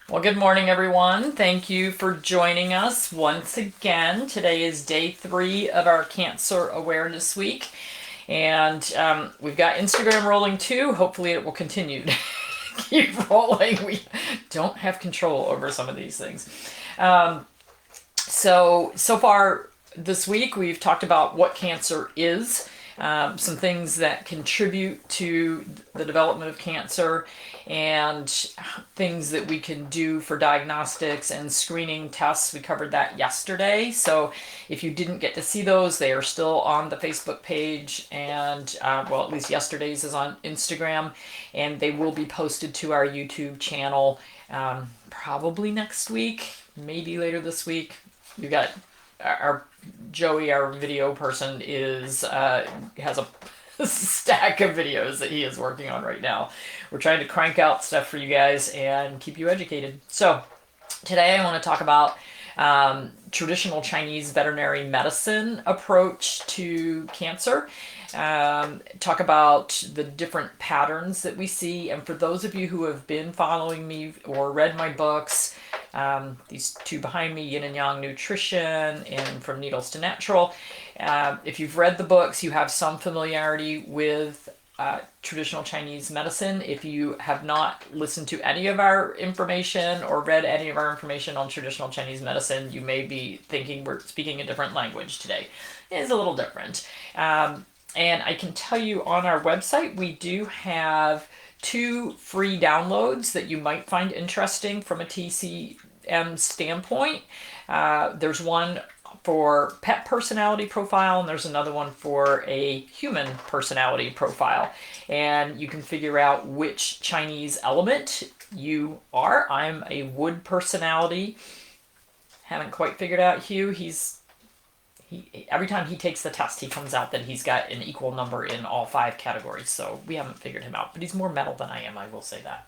Well, good morning, everyone. Thank you for joining us once again. Today is day 3 of our Cancer Awareness Week, and we've got Instagram rolling too. Hopefully, it will continue to keep rolling. We don't have control over some of these things. So far this week, we've talked about what cancer is, some things that contribute to the development of cancer, and things that we can do for diagnostics and screening tests. We covered that yesterday. So if you didn't get to see those, they are still on the Facebook page, and well, at least yesterday's is on Instagram, and they will be posted to our YouTube channel probably next week, maybe later this week. We got our Joey, our video person, is has a stack of videos that he is working on right now. We're trying to crank out stuff for you guys and keep you educated. So today I want to talk about traditional Chinese veterinary medicine approach to cancer. Talk about the different patterns that we see. And for those of you who have been following me or read my books, these two behind me, Yin and Yang Nutrition and From Needles to Natural, if you've read the books, you have some familiarity with traditional Chinese medicine. If you have not listened to any of our information or read any of our information on traditional Chinese medicine, you may be thinking we're speaking a different language today. It is a little different. And I can tell you on our website, we do have 2 free downloads that you might find interesting from a TCVM standpoint. There's one for pet personality profile, and there's another one for a human personality profile. And you can figure out which Chinese element you are. I'm a wood personality. Haven't quite figured out Hugh. Every time he takes the test, he comes out that he's got an equal number in all 5 categories. So we haven't figured him out, but he's more metal than I am, I will say that.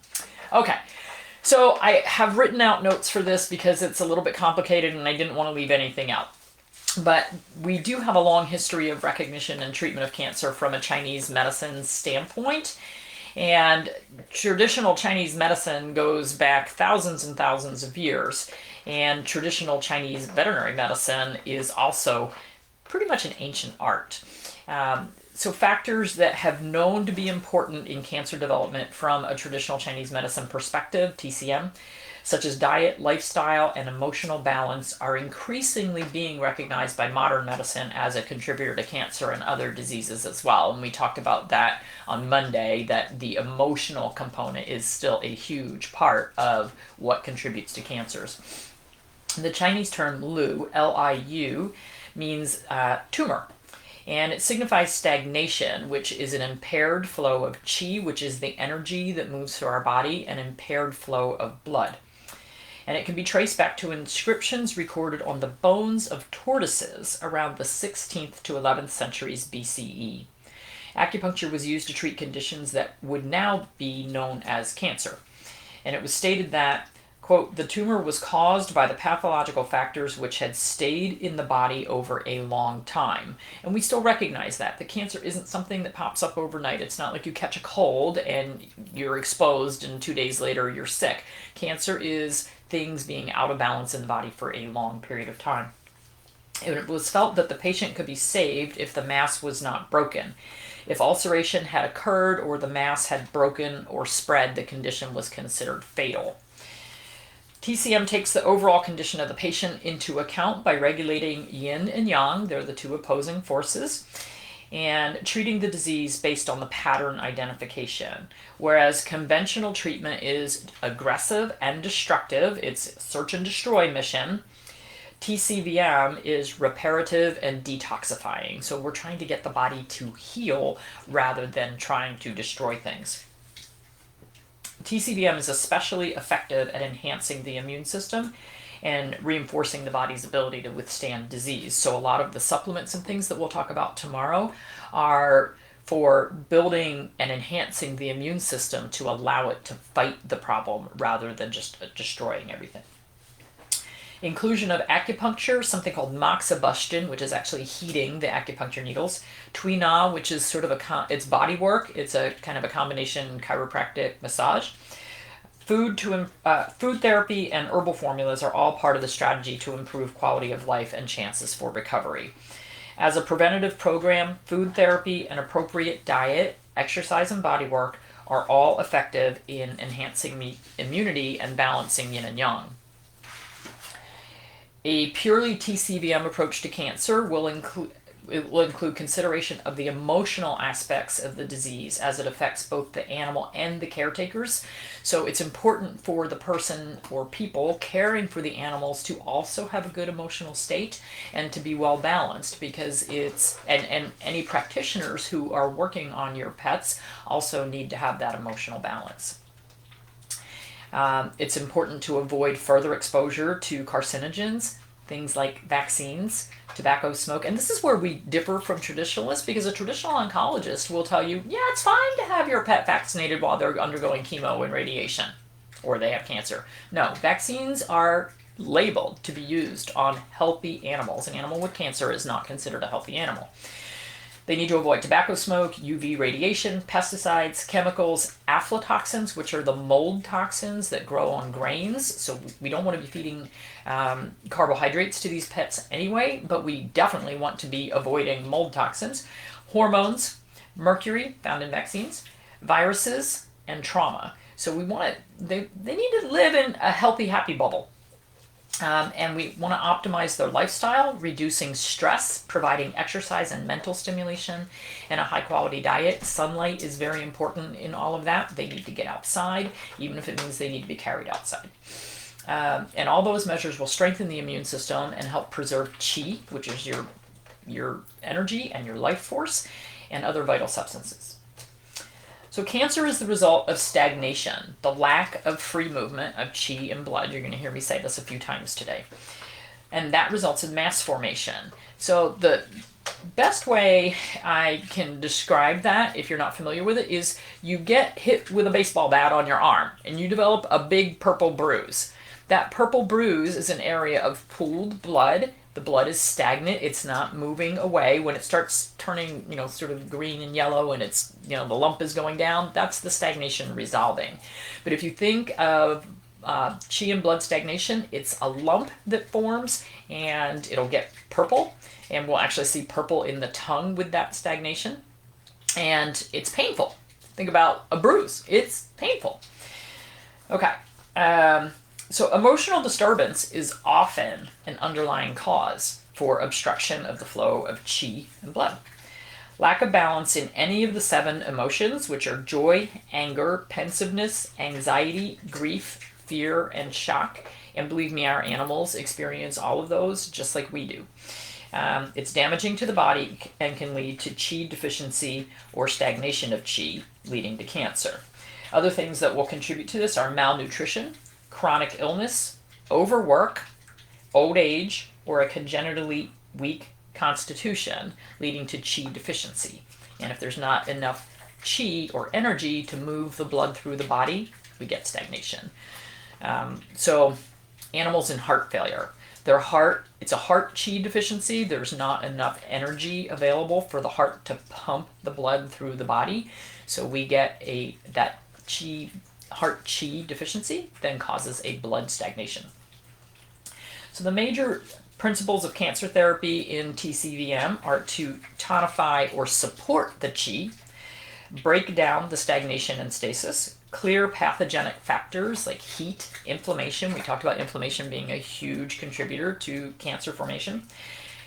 Okay. So I have written out notes for this because it's a little bit complicated and I didn't want to leave anything out. But we do have a long history of recognition and treatment of cancer from a Chinese medicine standpoint. And traditional Chinese medicine goes back thousands and thousands of years. And traditional Chinese veterinary medicine is also pretty much an ancient art. So factors that have known to be important in cancer development from a traditional Chinese medicine perspective, TCM, such as diet, lifestyle, and emotional balance, are increasingly being recognized by modern medicine as a contributor to cancer and other diseases as well. And we talked about that on Monday, that the emotional component is still a huge part of what contributes to cancers. The Chinese term Lu, L-I-U, means tumor. And it signifies stagnation, which is an impaired flow of qi, which is the energy that moves through our body, and impaired flow of blood. And it can be traced back to inscriptions recorded on the bones of tortoises around the 16th to 11th centuries BCE. Acupuncture was used to treat conditions that would now be known as cancer. And it was stated that, quote, the tumor was caused by the pathological factors which had stayed in the body over a long time. And we still recognize that. The cancer isn't something that pops up overnight. It's not like you catch a cold and you're exposed and 2 days later you're sick. Cancer is things being out of balance in the body for a long period of time. It was felt that the patient could be saved if the mass was not broken. If ulceration had occurred or the mass had broken or spread, the condition was considered fatal. TCM takes the overall condition of the patient into account by regulating yin and yang, they're the 2 opposing forces, and treating the disease based on the pattern identification. Whereas conventional treatment is aggressive and destructive, it's search and destroy mission. TCVM is reparative and detoxifying. So we're trying to get the body to heal rather than trying to destroy things. TCVM is especially effective at enhancing the immune system and reinforcing the body's ability to withstand disease. So a lot of the supplements and things that we'll talk about tomorrow are for building and enhancing the immune system to allow it to fight the problem rather than just destroying everything. Inclusion of acupuncture, something called moxibustion, which is actually heating the acupuncture needles. Tui Na, which is sort of it's body work. It's a kind of a combination chiropractic massage. Food therapy and herbal formulas are all part of the strategy to improve quality of life and chances for recovery. As a preventative program, food therapy and appropriate diet, exercise, and body work are all effective in enhancing immunity and balancing yin and yang. A purely TCVM approach to cancer will include consideration of the emotional aspects of the disease as it affects both the animal and the caretakers. So it's important for the person or people caring for the animals to also have a good emotional state and to be well balanced, because and any practitioners who are working on your pets also need to have that emotional balance. It's important to avoid further exposure to carcinogens, things like vaccines, tobacco, smoke. And this is where we differ from traditionalists, because a traditional oncologist will tell you, yeah, it's fine to have your pet vaccinated while they're undergoing chemo and radiation, or they have cancer. No, vaccines are labeled to be used on healthy animals. An animal with cancer is not considered a healthy animal. They need to avoid tobacco smoke, UV radiation, pesticides, chemicals, aflatoxins, which are the mold toxins that grow on grains. So we don't want to be feeding carbohydrates to these pets anyway, but we definitely want to be avoiding mold toxins, hormones, mercury found in vaccines, viruses, and trauma. So we want they need to live in a healthy, happy bubble. And we want to optimize their lifestyle, reducing stress, providing exercise and mental stimulation, and a high-quality diet. Sunlight is very important in all of that. They need to get outside, even if it means they need to be carried outside. And all those measures will strengthen the immune system and help preserve qi, which is your energy and your life force, and other vital substances. So cancer is the result of stagnation, the lack of free movement of qi and blood. You're going to hear me say this a few times today. And that results in mass formation. So the best way I can describe that, if you're not familiar with it, is you get hit with a baseball bat on your arm and you develop a big purple bruise. That purple bruise is an area of pooled blood. The blood is stagnant. It's not moving away. When it starts turning, sort of green and yellow, and it's, the lump is going down, that's the stagnation resolving. But if you think of qi and blood stagnation, it's a lump that forms and it'll get purple, and we'll actually see purple in the tongue with that stagnation, and it's painful. Think about a bruise. It's painful. Okay. So emotional disturbance is often an underlying cause for obstruction of the flow of qi and blood. Lack of balance in any of the 7 emotions, which are joy, anger, pensiveness, anxiety, grief, fear, and shock. And believe me, our animals experience all of those just like we do. It's damaging to the body and can lead to qi deficiency or stagnation of qi, leading to cancer. Other things that will contribute to this are malnutrition, chronic illness, overwork, old age, or a congenitally weak constitution, leading to qi deficiency. And if there's not enough qi or energy to move the blood through the body, we get stagnation. So animals in heart failure, it's a heart qi deficiency. There's not enough energy available for the heart to pump the blood through the body. So we get that heart qi deficiency then causes a blood stagnation. So the major principles of cancer therapy in TCVM are to tonify or support the qi, break down the stagnation and stasis, clear pathogenic factors like heat, inflammation. We talked about inflammation being a huge contributor to cancer formation.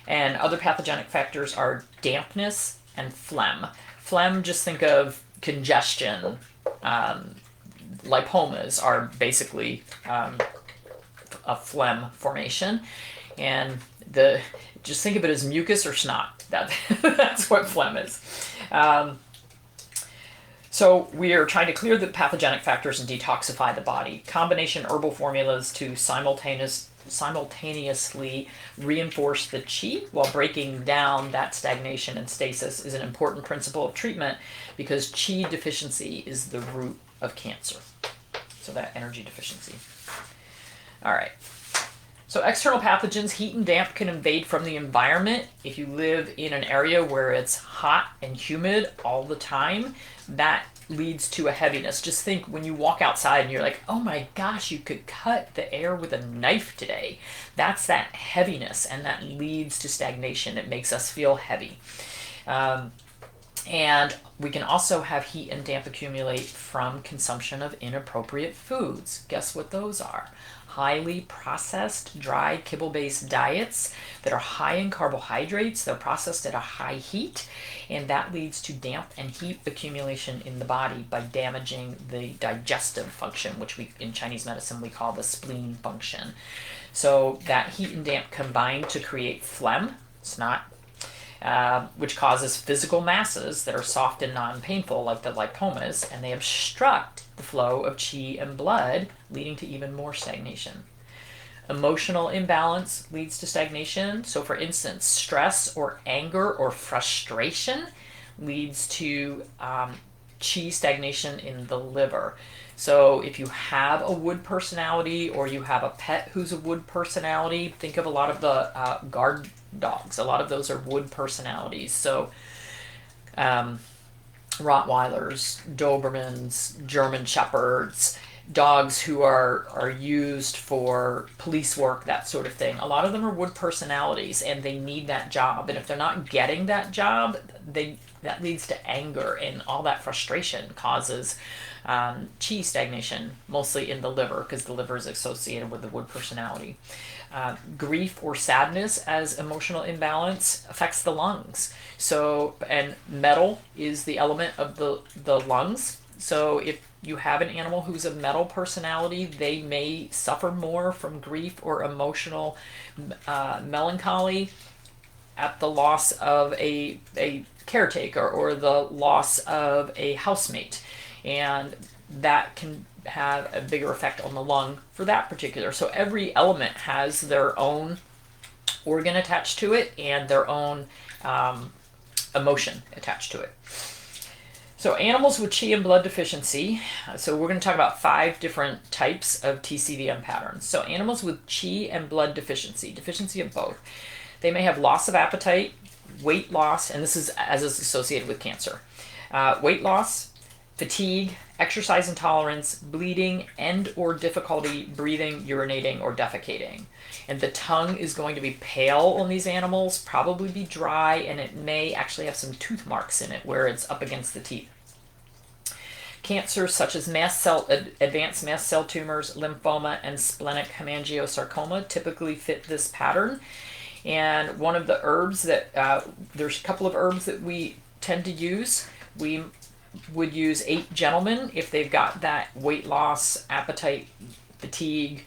And other pathogenic factors are dampness and phlegm. Phlegm, just think of congestion. Lipomas are basically a phlegm formation, and just think of it as mucus or snot. That's what phlegm is. So we are trying to clear the pathogenic factors and detoxify the body. Combination herbal formulas to simultaneously reinforce the qi while breaking down that stagnation and stasis is an important principle of treatment, because qi deficiency is the root of cancer. So that energy deficiency. All right. So external pathogens, heat and damp, can invade from the environment. If you live in an area where it's hot and humid all the time, that leads to a heaviness. Just think when you walk outside and you're like, oh my gosh, you could cut the air with a knife today. That's that heaviness, and that leads to stagnation. It makes us feel heavy. And we can also have heat and damp accumulate from consumption of inappropriate foods. Guess what those are? Highly processed, dry, kibble-based diets that are high in carbohydrates. They're processed at a high heat, and that leads to damp and heat accumulation in the body by damaging the digestive function, which we in Chinese medicine we call the spleen function. So that heat and damp combine to create phlegm. It's not which causes physical masses that are soft and non-painful, like the lipomas, and they obstruct the flow of qi and blood, leading to even more stagnation. Emotional imbalance leads to stagnation. So, for instance, stress or anger or frustration leads to qi stagnation in the liver. So if you have a wood personality, or you have a pet who's a wood personality, think of a lot of the guard dogs. A lot of those are wood personalities. So Rottweilers, Dobermans, German Shepherds, dogs who are used for police work, that sort of thing. A lot of them are wood personalities, and they need that job. And if they're not getting that job, that leads to anger, and all that frustration causes qi stagnation, mostly in the liver, because the liver is associated with the wood personality. Grief or sadness as emotional imbalance affects the lungs. So, and metal is the element of the lungs. So if you have an animal who's a metal personality, they may suffer more from grief or emotional melancholy at the loss of a caretaker or the loss of a housemate. And that can have a bigger effect on the lung for that particular. So every element has their own organ attached to it and their own emotion attached to it. So animals with qi and blood deficiency. So we're going to talk about 5 different types of TCVM patterns. So animals with qi and blood deficiency of both. They may have loss of appetite, weight loss, and this is as is associated with cancer. Weight loss, fatigue, exercise intolerance, bleeding, and or difficulty breathing, urinating, or defecating. And the tongue is going to be pale on these animals, probably be dry, and it may actually have some tooth marks in it where it's up against the teeth. Cancers such as advanced mast cell tumors, lymphoma, and splenic hemangiosarcoma typically fit this pattern. And one of the herbs that, there's a couple of herbs that we tend to use. We would use 8 gentlemen if they've got that weight loss, appetite, fatigue,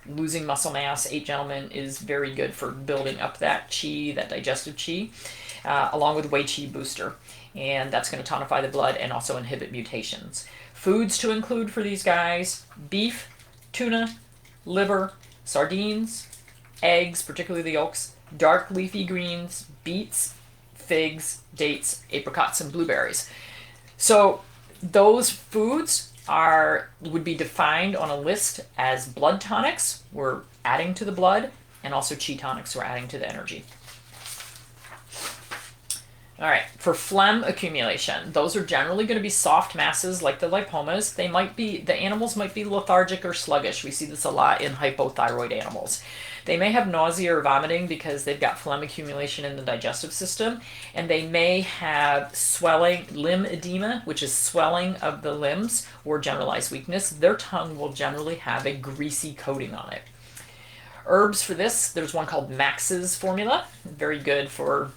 losing muscle mass. 8 gentlemen is very good for building up that qi, that digestive qi, along with Wei Qi booster. And that's going to tonify the blood and also inhibit mutations. Foods to include for these guys: beef, tuna, liver, sardines, eggs, particularly the yolks, dark leafy greens, beets, figs, dates, apricots, and blueberries. So those foods would be defined on a list as blood tonics, we're adding to the blood, and also qi tonics, we're adding to the energy. All right, for phlegm accumulation, those are generally going to be soft masses like the lipomas. The animals might be lethargic or sluggish. We see this a lot in hypothyroid animals. They may have nausea or vomiting because they've got phlegm accumulation in the digestive system, and they may have swelling, limb edema, which is swelling of the limbs, or generalized weakness. Their tongue will generally have a greasy coating on it. Herbs for this, there's one called Max's formula, very good for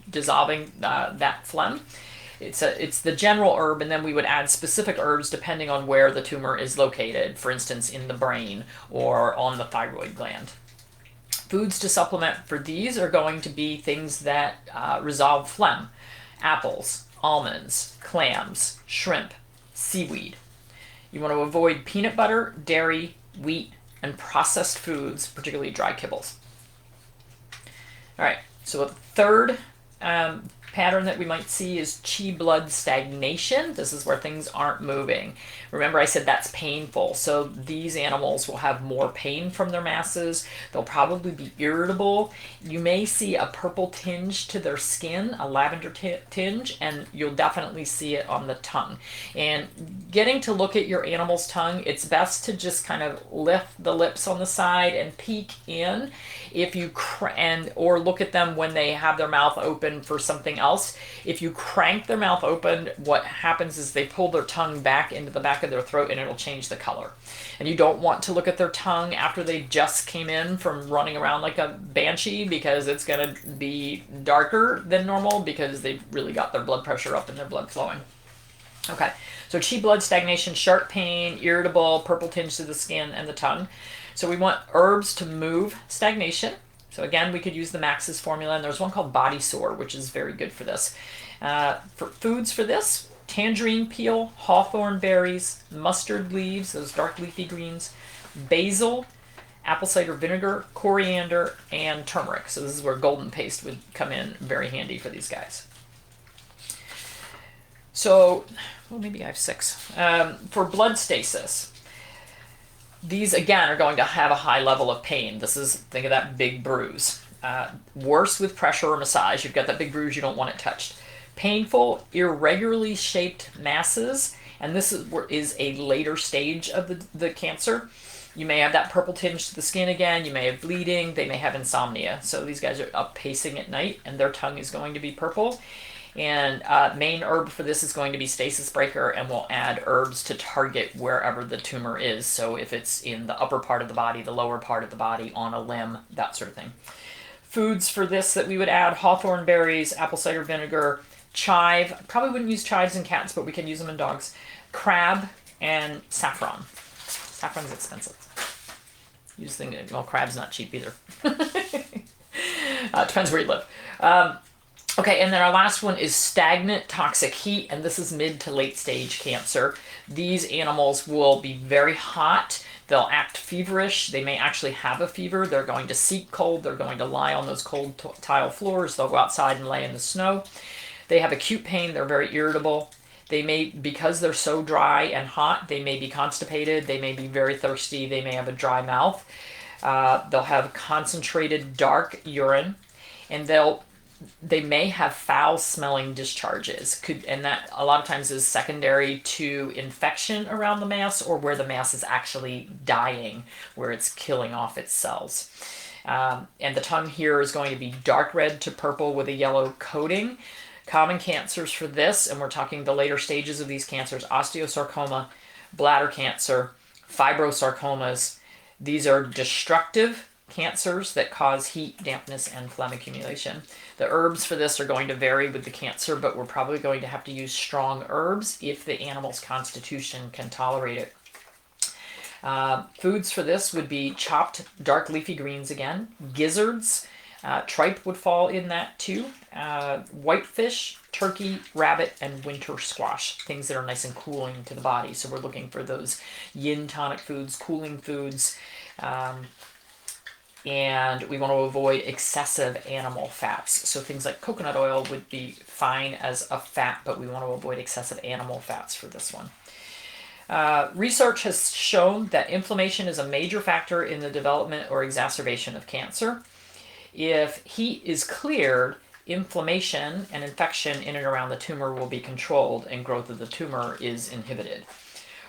dissolving that phlegm. It's the general herb, and then we would add specific herbs depending on where the tumor is located, for instance, in the brain or on the thyroid gland. Foods to supplement for these are going to be things that resolve phlegm: apples, almonds, clams, shrimp, seaweed. You want to avoid peanut butter, dairy, wheat, and processed foods, particularly dry kibbles. All right, so the third pattern that we might see is chi blood stagnation. This is where things aren't moving. Remember I said that's painful. So these animals will have more pain from their masses. They'll probably be irritable. You may see a purple tinge to their skin, a lavender tinge, and you'll definitely see it on the tongue. And getting to look at your animal's tongue, it's best to just kind of lift the lips on the side and peek in. If you or look at them when they have their mouth open for something else. If you crank their mouth open, what happens is they pull their tongue back into the back of their throat and it'll change the color. And you don't want to look at their tongue after they just came in from running around like a banshee, because it's going to be darker than normal because they've really got their blood pressure up and their blood flowing. Okay, so chi blood stagnation, sharp pain, irritable, purple tinge to the skin and the tongue. So we want herbs to move stagnation. So again, we could use the Max's formula, and there's one called Body Sore, which is very good for this. For foods for this, tangerine peel, hawthorn berries, mustard leaves, those dark leafy greens, basil, apple cider vinegar, coriander, and turmeric. So this is where golden paste would come in very handy for these guys. So, well, maybe I have 6. For blood stasis, these, again, are going to have a high level of pain. This is, think of that big bruise. Worse with pressure or massage. You've got that big bruise, you don't want it touched. Painful, irregularly shaped masses, and this is a later stage of the cancer. You may have that purple tinge to the skin again. You may have bleeding. They may have insomnia. So these guys are up pacing at night, and their tongue is going to be purple. And main herb for this is going to be stasis breaker, and we'll add herbs to target wherever the tumor is. So if it's in the upper part of the body, the lower part of the body, on a limb, that sort of thing. Foods for this that we would add: hawthorn berries, apple cider vinegar, chive. Probably wouldn't use chives in cats, but we can use them in dogs. Crab and saffron. Saffron's expensive. Well, crab's not cheap either. Depends where you live. Okay, and then our last one is stagnant toxic heat, and this is mid to late stage cancer. These animals will be very hot. They'll act feverish. They may actually have a fever. They're going to seek cold. They're going to lie on those cold tile floors. They'll go outside and lay in the snow. They have acute pain. They're very irritable. They may, because they're so dry and hot, they may be constipated. They may be very thirsty. They may have a dry mouth. They'll have concentrated dark urine, and they may have foul-smelling discharges, and that a lot of times is secondary to infection around the mass, or where the mass is actually dying, where it's killing off its cells. And the tongue here is going to be dark red to purple with a yellow coating. Common cancers for this, and we're talking the later stages of these cancers: osteosarcoma, bladder cancer, fibrosarcomas. These are destructive cancers that cause heat, dampness, and phlegm accumulation. The herbs for this are going to vary with the cancer, but we're probably going to have to use strong herbs if the animal's constitution can tolerate it. Foods for this would be chopped dark leafy greens again, gizzards, tripe would fall in that too, whitefish, turkey, rabbit, and winter squash, things that are nice and cooling to the body. So we're looking for those yin tonic foods, cooling foods. And we want to avoid excessive animal fats. So things like coconut oil would be fine as a fat, but we want to avoid excessive animal fats for this one. Research has shown that inflammation is a major factor in the development or exacerbation of cancer. If heat is cleared, inflammation and infection in and around the tumor will be controlled, and growth of the tumor is inhibited.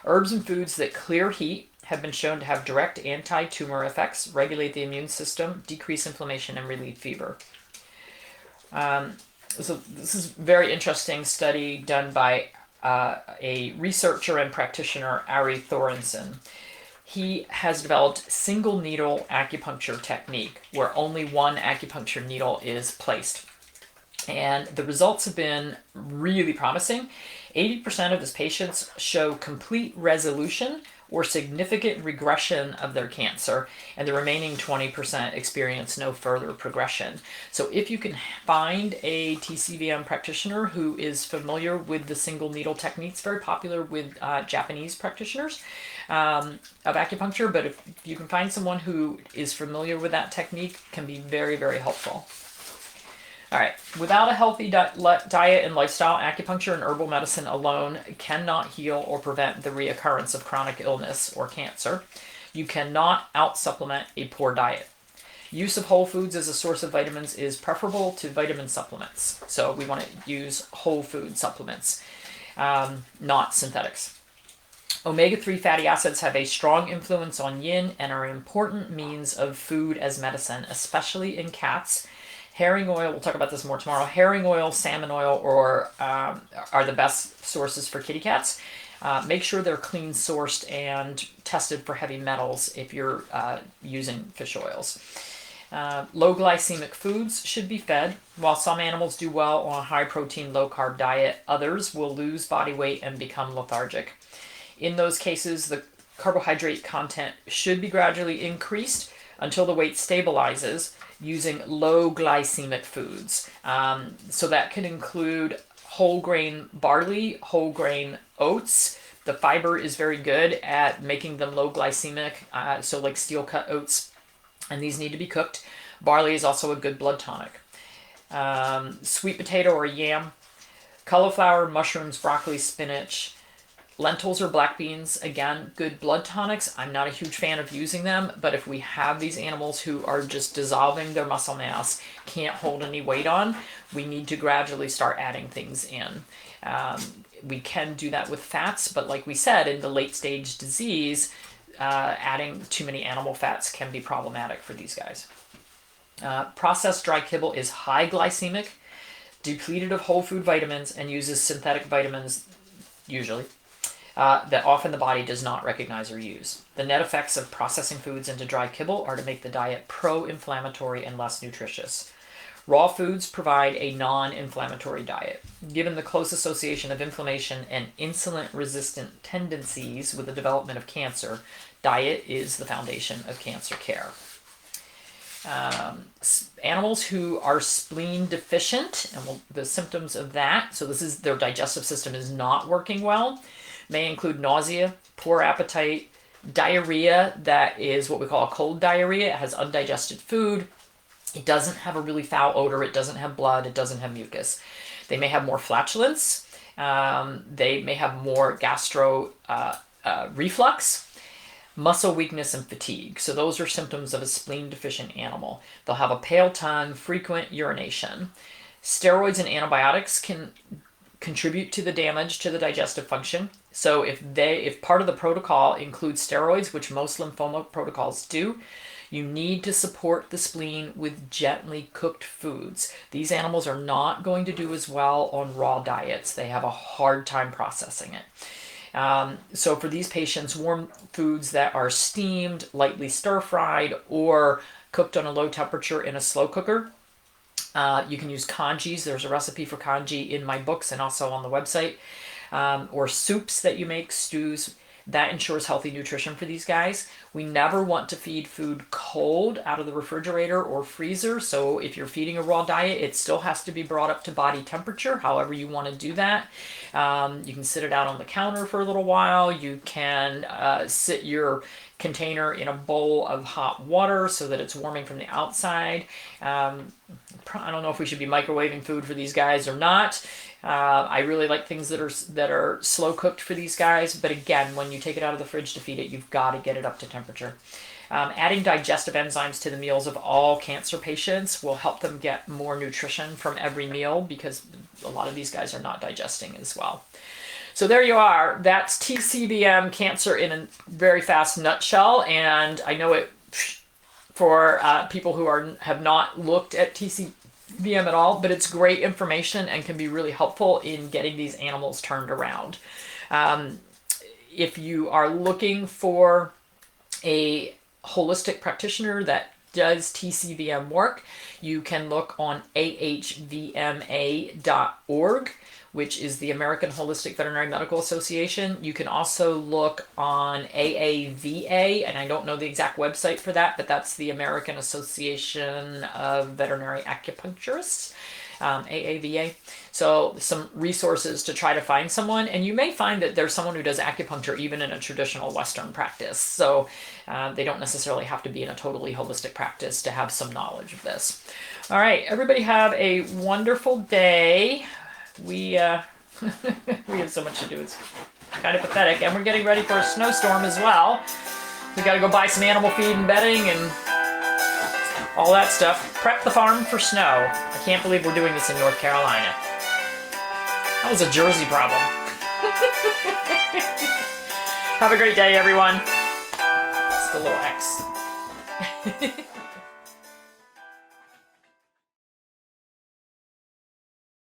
Herbs and foods that clear heat have been shown to have direct anti-tumor effects, regulate the immune system, decrease inflammation, and relieve fever. So this is a very interesting study done by a researcher and practitioner, Ari Thorensen. He has developed single needle acupuncture technique where only one acupuncture needle is placed. And the results have been really promising. 80% of his patients show complete resolution or significant regression of their cancer, and the remaining 20% experience no further progression. So if you can find a TCVM practitioner who is familiar with the single needle technique, it's very popular with Japanese practitioners of acupuncture, but if you can find someone who is familiar with that technique, it can be very, very helpful. All right. Without a healthy diet and lifestyle, acupuncture and herbal medicine alone cannot heal or prevent the reoccurrence of chronic illness or cancer. You cannot out-supplement a poor diet. Use of whole foods as a source of vitamins is preferable to vitamin supplements. So we want to use whole food supplements, not synthetics. Omega-3 fatty acids have a strong influence on yin and are an important means of food as medicine, especially in cats. Herring oil, we'll talk about this more tomorrow, herring oil, salmon oil, are the best sources for kitty cats. Make sure they're clean sourced and tested for heavy metals if you're using fish oils. Low glycemic foods should be fed. While some animals do well on a high protein, low carb diet, others will lose body weight and become lethargic. In those cases, the carbohydrate content should be gradually increased until the weight stabilizes using low glycemic foods. So that can include whole grain barley, whole grain oats. The fiber is very good at making them low glycemic, so like steel cut oats, and these need to be cooked. Barley is also a good blood tonic. Sweet potato or yam, cauliflower, mushrooms, broccoli, spinach, lentils or black beans, again, good blood tonics. I'm not a huge fan of using them, but if we have these animals who are just dissolving their muscle mass, can't hold any weight on, we need to gradually start adding things in. We can do that with fats, but like we said, in the late stage disease, adding too many animal fats can be problematic for these guys. Processed dry kibble is high glycemic, depleted of whole food vitamins, and uses synthetic vitamins, usually, that often the body does not recognize or use. The net effects of processing foods into dry kibble are to make the diet pro-inflammatory and less nutritious. Raw foods provide a non-inflammatory diet. Given the close association of inflammation and insulin-resistant tendencies with the development of cancer, diet is the foundation of cancer care. Animals who are spleen deficient, and the symptoms of that, so this is their digestive system is not working well, may include nausea, poor appetite, diarrhea that is what we call a cold diarrhea. It has undigested food. It doesn't have a really foul odor. It doesn't have blood. It doesn't have mucus. They may have more flatulence. They may have more gastro reflux, muscle weakness, and fatigue. So those are symptoms of a spleen deficient animal. They'll have a pale tongue, frequent urination. Steroids and antibiotics can contribute to the damage to the digestive function. So if part of the protocol includes steroids, which most lymphoma protocols do, you need to support the spleen with gently cooked foods. These animals are not going to do as well on raw diets. They have a hard time processing it. So for these patients, warm foods that are steamed, lightly stir-fried, or cooked on a low temperature in a slow cooker. You can use congis. There's a recipe for congee in my books and also on the website. Or soups that you make, stews. That ensures healthy nutrition for these guys. We never want to feed food cold out of the refrigerator or freezer. So if you're feeding a raw diet, it still has to be brought up to body temperature, however you want to do that. You can sit it out on the counter for a little while. You can sit your container in a bowl of hot water so that it's warming from the outside. I don't know if we should be microwaving food for these guys or not. I really like things that are slow cooked for these guys, but again, when you take it out of the fridge to feed it, you've got to get it up to temperature. Adding digestive enzymes to the meals of all cancer patients will help them get more nutrition from every meal because a lot of these guys are not digesting as well. So there you are. That's TCVM cancer in a very fast nutshell, and I know it for people who have not looked at TCVM at all, but it's great information and can be really helpful in getting these animals turned around. If you are looking for a holistic practitioner that does TCVM work, you can look on ahvma.org, which is the American Holistic Veterinary Medical Association. You can also look on AAVA, and I don't know the exact website for that, but that's the American Association of Veterinary Acupuncturists. AAVA. So some resources to try to find someone, and you may find that there's someone who does acupuncture even in a traditional Western practice. So they don't necessarily have to be in a totally holistic practice to have some knowledge of this. All right, everybody have a wonderful day. We we have so much to do. It's kind of pathetic, and we're getting ready for a snowstorm as well. We got to go buy some animal feed and bedding and all that stuff. Prep the farm for snow. I can't believe we're doing this in North Carolina. That was a Jersey problem. Have a great day, everyone. It's the little X.